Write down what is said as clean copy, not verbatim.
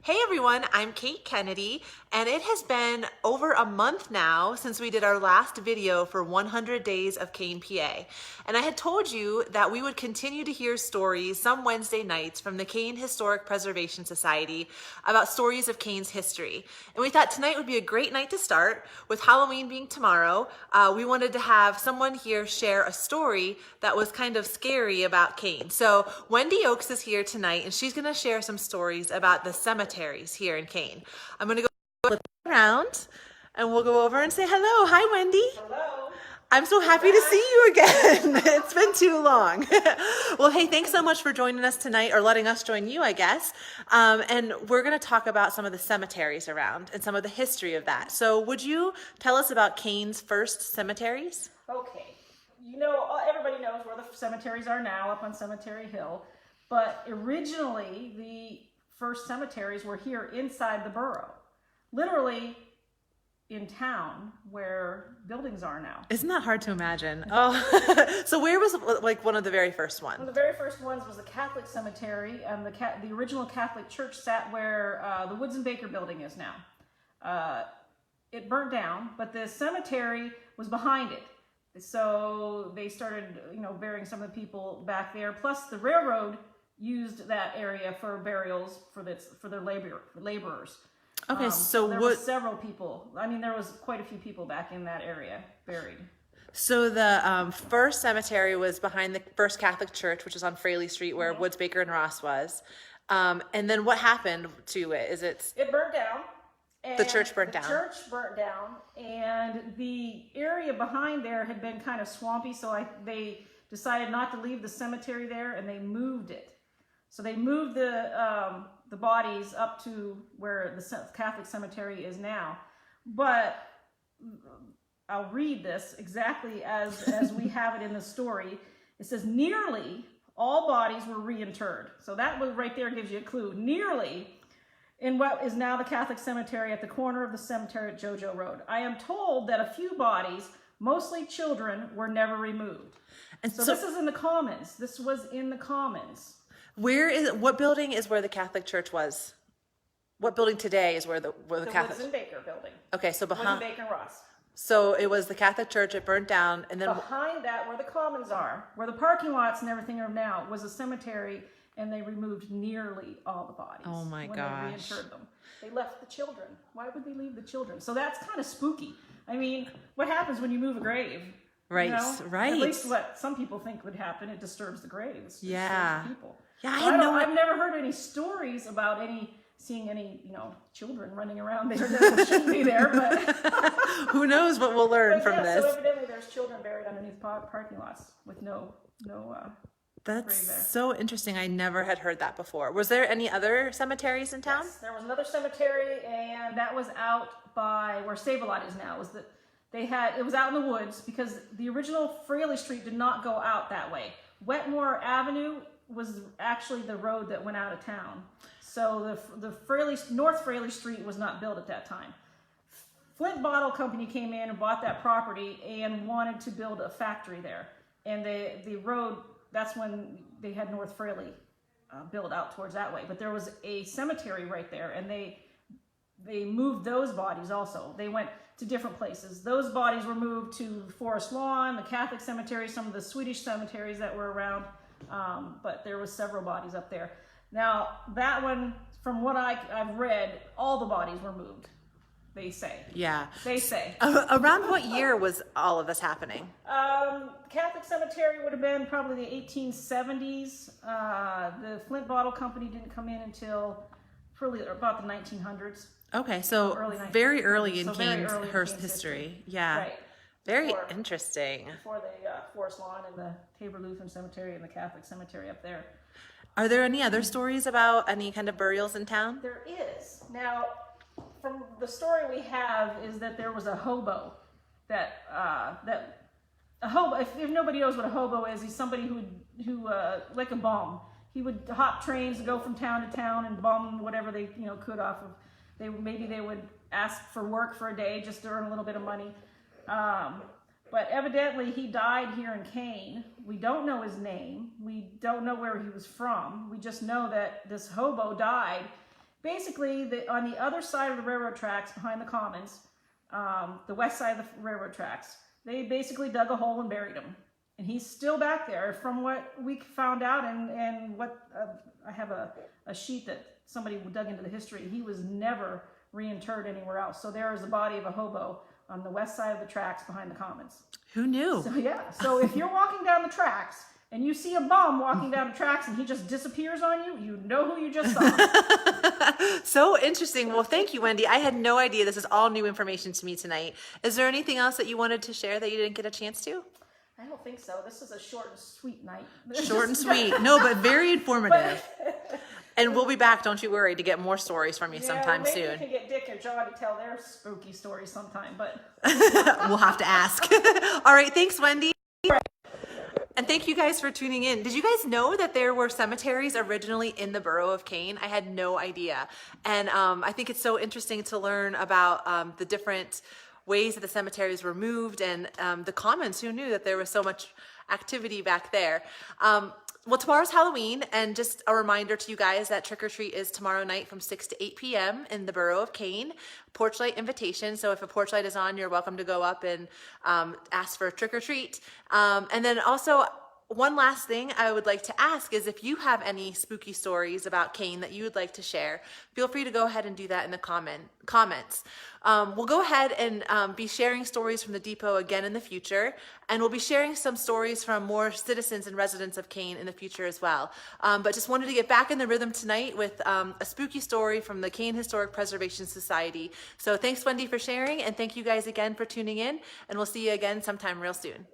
Hey everyone, I'm Kate Kennedy, and it has been over a month now since we did our last video for 100 Days of Kane, PA. And I had told you that we would continue to hear stories some Wednesday nights from the Kane Historic Preservation Society about stories of Kane's history. And we thought tonight would be a great night to start. With Halloween being tomorrow, we wanted to have someone here share a story that was kind of scary about Kane. So Wendy Oakes is here tonight, and she's going to share some stories about the cemeteries here in Kane. I'm going to go around and we'll go over and say hello. Hi, Wendy. Hello. I'm so happy to see you again. It's been too long. Well, hey, thanks so much for joining us tonight, or letting us join you, I guess. And we're going to talk about some of the cemeteries around and some of the history of that. So would you tell us about Kane's first cemeteries? Okay. You know, everybody knows where the cemeteries are now, up on Cemetery Hill. But originally, the first cemeteries were here inside the borough. Literally in town where buildings are now. Isn't that hard to imagine? Oh, so where was like one of the very first ones? One of the very first ones was the Catholic cemetery, and the original Catholic church sat where the Woods and Baker building is now. It burnt down, but the cemetery was behind it. So they started, burying some of the people back there. Plus the railroad used that area for burials for their laborers. Okay, so there were several people. I mean, there was quite a few people back in that area buried. So the first cemetery was behind the First Catholic Church, which is on Fraley Street, where Woods, Baker, and Ross was. And then what happened to it? It burnt down. The church burnt down. The church burnt down, and the area behind there had been kind of swampy, so they decided not to leave the cemetery there, and they moved it. So they moved the bodies up to where the Catholic cemetery is now. But I'll read this exactly as we have it in the story. It says, nearly all bodies were reinterred. So that right there gives you a clue. Nearly in what is now the Catholic cemetery at the corner of the cemetery at JoJo Road. I am told that a few bodies, mostly children, were never removed. And so this is in the Commons. This was in the Commons. What building is where the Catholic Church was? What building today is where the Catholic? Woods and Baker building. Okay, so behind. Woods and Baker and Ross. So it was the Catholic Church. It burnt down, and then behind that, where the Commons are, where the parking lots and everything are now, was a cemetery, and they removed nearly all the bodies. Oh my gosh! When they reinterred them, they left the children. Why would they leave the children? So that's kind of spooky. I mean, what happens when you move a grave? Right, right. At least what some people think would happen. It disturbs the graves. Yeah. Disturbs people. Yeah, I've never heard any stories about seeing any, children running around there that shouldn't be there, but who knows what we'll learn from this. So evidently there's children buried underneath parking lots with no That's so interesting. I never had heard that before. Was there any other cemeteries in town? Yes, there was another cemetery, and that was out by where Save-A-Lot is now. It was out in the woods, because the original Fraley Street did not go out that way. Wetmore Avenue was actually the road that went out of town. So the North Fraley Street was not built at that time. Flint Bottle Company came in and bought that property and wanted to build a factory there. And the road, that's when they had North Fraley built out towards that way. But there was a cemetery right there, and they moved those bodies also. They went to different places. Those bodies were moved to Forest Lawn, the Catholic cemetery, some of the Swedish cemeteries that were around. But there was several bodies up there. Now, that one, from what I've read, all the bodies were moved, they say. Yeah. They say. Around what year was all of this happening? Catholic cemetery would have been probably the 1870s. The Flint Bottle Company didn't come in until probably about the 1900s. Okay, so very early in Kane's history. Yeah. Right. Very interesting. Before the Forest Lawn and the Tabor Lutheran Cemetery and the Catholic Cemetery up there. Are there any other stories about any kind of burials in town? There is. Now, from the story we have is that there was a hobo if nobody knows what a hobo is, he's somebody who like a bum. He would hop trains, go from town to town, and bum whatever they could off of. Maybe they would ask for work for a day just to earn a little bit of money. But evidently he died here in Kane. We don't know his name. We don't know where he was from. We just know that this hobo died Basically, on the other side of the railroad tracks behind the commons, the west side of the railroad tracks, they basically dug a hole and buried him. And he's still back there from what we found out, and what I have a sheet that somebody dug into the history. He was never reinterred anywhere else. So there is the body of a hobo on the west side of the tracks behind the commons. Who knew? So yeah, so if you're walking down the tracks and you see a bum walking down the tracks and he just disappears on you, you know who you just saw. So interesting. Well, thank you, Wendy. I had no idea. This is all new information to me tonight. Is there anything else that you wanted to share that you didn't get a chance to? I don't think so. This is a short and sweet night. Short and sweet. No, but very informative. And we'll be back, don't you worry, to get more stories from you sometime maybe soon. We can get Dick or John to tell their spooky stories sometime, but we'll have to ask. All right, thanks, Wendy. And thank you guys for tuning in. Did you guys know that there were cemeteries originally in the borough of Kane? I had no idea. And I think it's so interesting to learn about the different ways that the cemeteries were moved, and the commons. Who knew that there was so much activity back there? Well, tomorrow's Halloween, and just a reminder to you guys that trick or treat is tomorrow night from 6 to 8 p.m. in the borough of Kane. Porch light invitation. So if a porch light is on, you're welcome to go up and ask for a trick or treat. And then also, one last thing I would like to ask is if you have any spooky stories about Kane that you would like to share, feel free to go ahead and do that in the comments. We'll go ahead and be sharing stories from the depot again in the future, and we'll be sharing some stories from more citizens and residents of Kane in the future as well. But just wanted to get back in the rhythm tonight with a spooky story from the Kane Historic Preservation Society. So thanks, Wendy, for sharing, and thank you guys again for tuning in, and we'll see you again sometime real soon.